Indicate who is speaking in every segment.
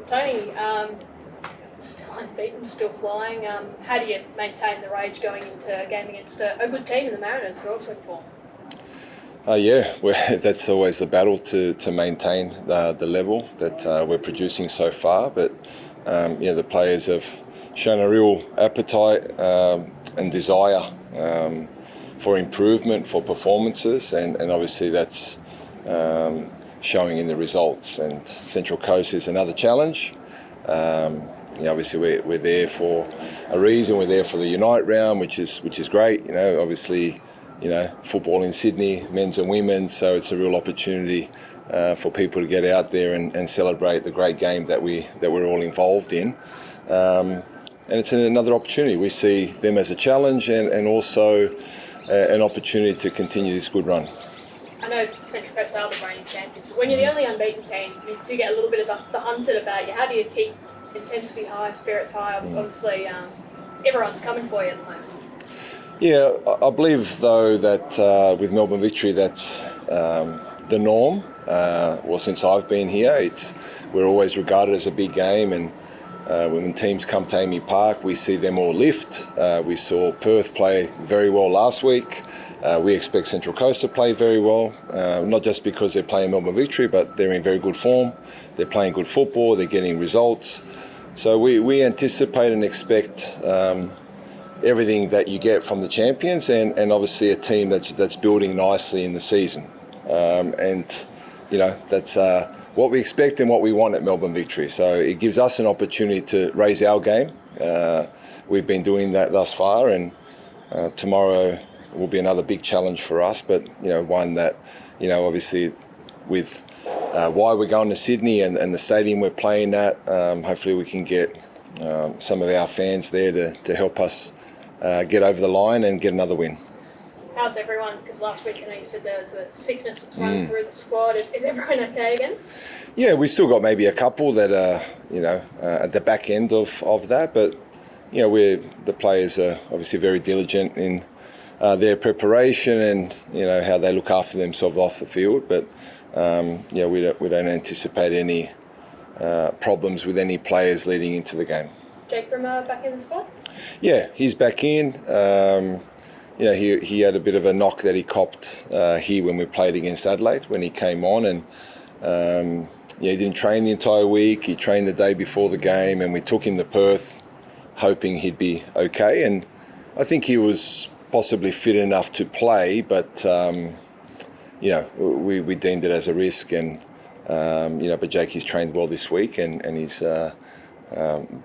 Speaker 1: Tony, still unbeaten, still flying. How do you maintain the rage going into a game against a good team in the Mariners who are also in form?
Speaker 2: That's always the battle to maintain the level that we're producing so far. But the players have shown a real appetite and desire for improvement, for performances, and obviously that's showing in the results. And Central Coast is another challenge. Obviously we're there for a reason. We're there for the Unite round, which is great. Obviously, football in Sydney, men's and women's, so it's a real opportunity for people to get out there and celebrate the great game that we're all involved in. And it's another opportunity. We see them as a challenge and also an opportunity to continue this good run.
Speaker 1: I know Central Coast are the reigning champions. When you're the only unbeaten team, you do get a little bit of the hunted about you. How do you keep intensity high, spirits high? Obviously, everyone's coming for you at the moment.
Speaker 2: Yeah, I believe though that with Melbourne victory, that's the norm. Since I've been here, we're always regarded as a big game, and when teams come to Amy Park, we see them all lift. We saw Perth play very well last week. We expect Central Coast to play very well, not just because they're playing Melbourne victory, but they're in very good form. They're playing good football. They're getting results. So we anticipate and expect everything that you get from the champions, and obviously a team that's building nicely in the season. That's what we expect and what we want at Melbourne victory. So it gives us an opportunity to raise our game. We've been doing that thus far, and tomorrow will be another big challenge for us, but one that obviously with why we're going to Sydney and the stadium we're playing at, hopefully we can get some of our fans there to help us get over the line and get another win.
Speaker 1: How's everyone? Because last week I know you said there was a sickness that's running through the squad. Is everyone okay again? Yeah,
Speaker 2: we still got maybe a couple that are at the back end of that, but the players are obviously very diligent in their preparation and how they look after themselves off the field. But we don't anticipate any problems with any players leading into the game.
Speaker 1: Jake Brimmer back in the squad? Yeah,
Speaker 2: he's back in. He had a bit of a knock that he copped here when we played against Adelaide when he came on, and he didn't train the entire week. He trained the day before the game, and we took him to Perth hoping he'd be okay. And I think he was possibly fit enough to play, but we deemed it as a risk, and but Jake has trained well this week, and he's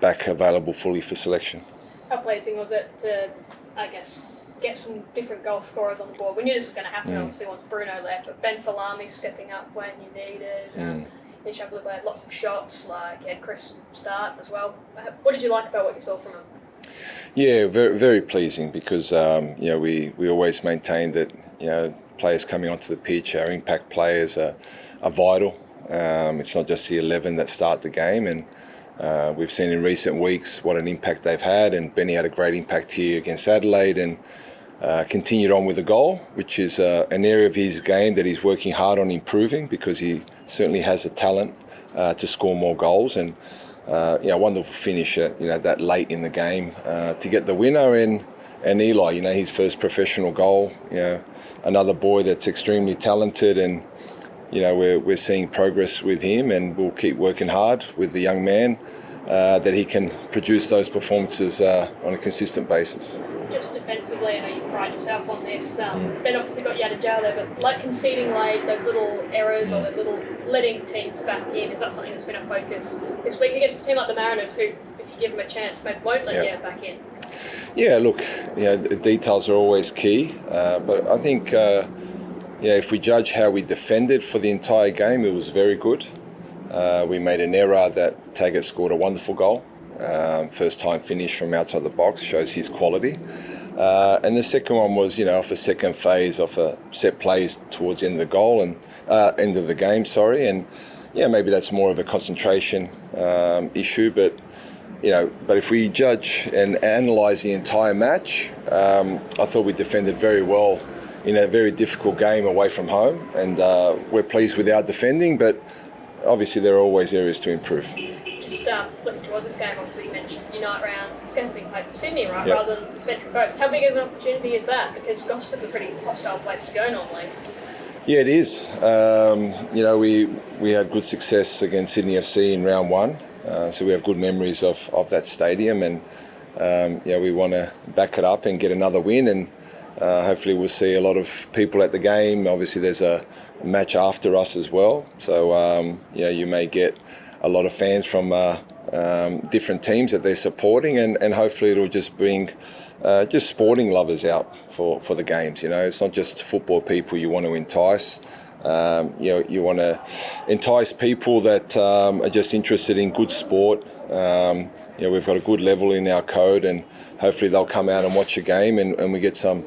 Speaker 2: back available fully for selection.
Speaker 1: How pleasing was it to, I guess, get some different goal scorers on the board? We knew this was going to happen, obviously, once Bruno left, but Ben Falami stepping up when you needed. Nish had lots of shots, had Chris start as well. What did you like about what you saw from him?
Speaker 2: Yeah, very, very pleasing, because we always maintain that players coming onto the pitch, our impact players are vital. It's not just the 11 that start the game, and we've seen in recent weeks what an impact they've had, and Benny had a great impact here against Adelaide and continued on with a goal, which is an area of his game that he's working hard on improving, because he certainly has a talent to score more goals, and wonderful finish at that late in the game to get the winner, and Eli, his first professional goal, another boy that's extremely talented, and we're seeing progress with him, and we'll keep working hard with the young man that he can produce those performances on a consistent basis.
Speaker 1: Just defensively, I know you pride yourself on this. Ben obviously got you out of jail there, but conceding late, those little errors or the little letting teams back in, is that something that's been a focus this week against a team like the Mariners, who, if you give them a chance, maybe won't let you back in?
Speaker 2: Yeah, look, the details are always key, but I think if we judge how we defended for the entire game, it was very good. We made an error that Taggart scored a wonderful goal. First time finish from outside the box, shows his quality. And the second one was, off a second phase, off a set plays towards the end of the goal and end of the game. And maybe that's more of a concentration issue. But if we judge and analyse the entire match, I thought we defended very well in a very difficult game away from home, and we're pleased with our defending. But obviously, there are always areas to improve.
Speaker 1: Just looking towards this game, obviously you mentioned Unite rounds. This game's being played in Sydney, right,
Speaker 2: Yep.
Speaker 1: rather than the Central Coast. How big is an opportunity is that? Because Gosford's a pretty hostile place to go normally.
Speaker 2: Yeah, it is. We had good success against Sydney FC in round one, so we have good memories of that stadium, and we want to back it up and get another win, and hopefully we'll see a lot of people at the game. Obviously there's a match after us as well, so you may get a lot of fans from different teams that they're supporting, and hopefully it'll just bring just sporting lovers out for the games. It's not just football people you want to entice. You want to entice people that are just interested in good sport. We've got a good level in our code, and hopefully they'll come out and watch a game, and we get some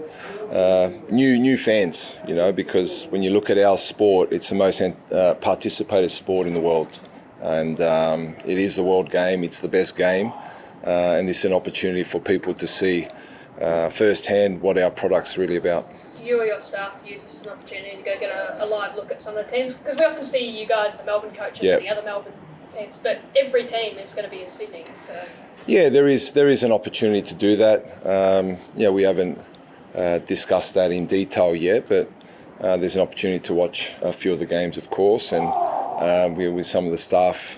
Speaker 2: new fans, because when you look at our sport, it's the most participated sport in the world, and it is the world game. It's the best game, and it's an opportunity for people to see firsthand what our product's really about.
Speaker 1: You or your staff use this as an opportunity to go get a live look at some of the teams? Because we often see you guys, the Melbourne coaches, and the other Melbourne teams, but every team is going to be in Sydney. So
Speaker 2: yeah, there is an opportunity to do that. We haven't discussed that in detail yet, but there's an opportunity to watch a few of the games, of course, and we're with some of the staff,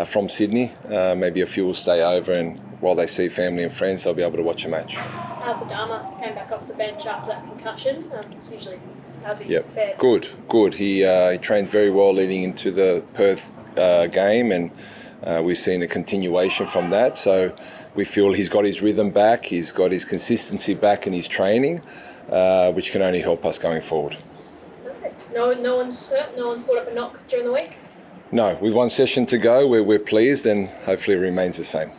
Speaker 2: from Sydney. Maybe a few will stay over, and while they see family and friends, they'll be able to watch a match.
Speaker 1: How's Adama? Came back off the bench after that concussion. How's he fared?
Speaker 2: Good. He trained very well leading into the Perth game, and we've seen a continuation from that. So we feel he's got his rhythm back, he's got his consistency back in his training, which can only help us going forward.
Speaker 1: Perfect. No one's brought up a knock during the week?
Speaker 2: No, with one session to go, we're pleased, and hopefully it remains the same.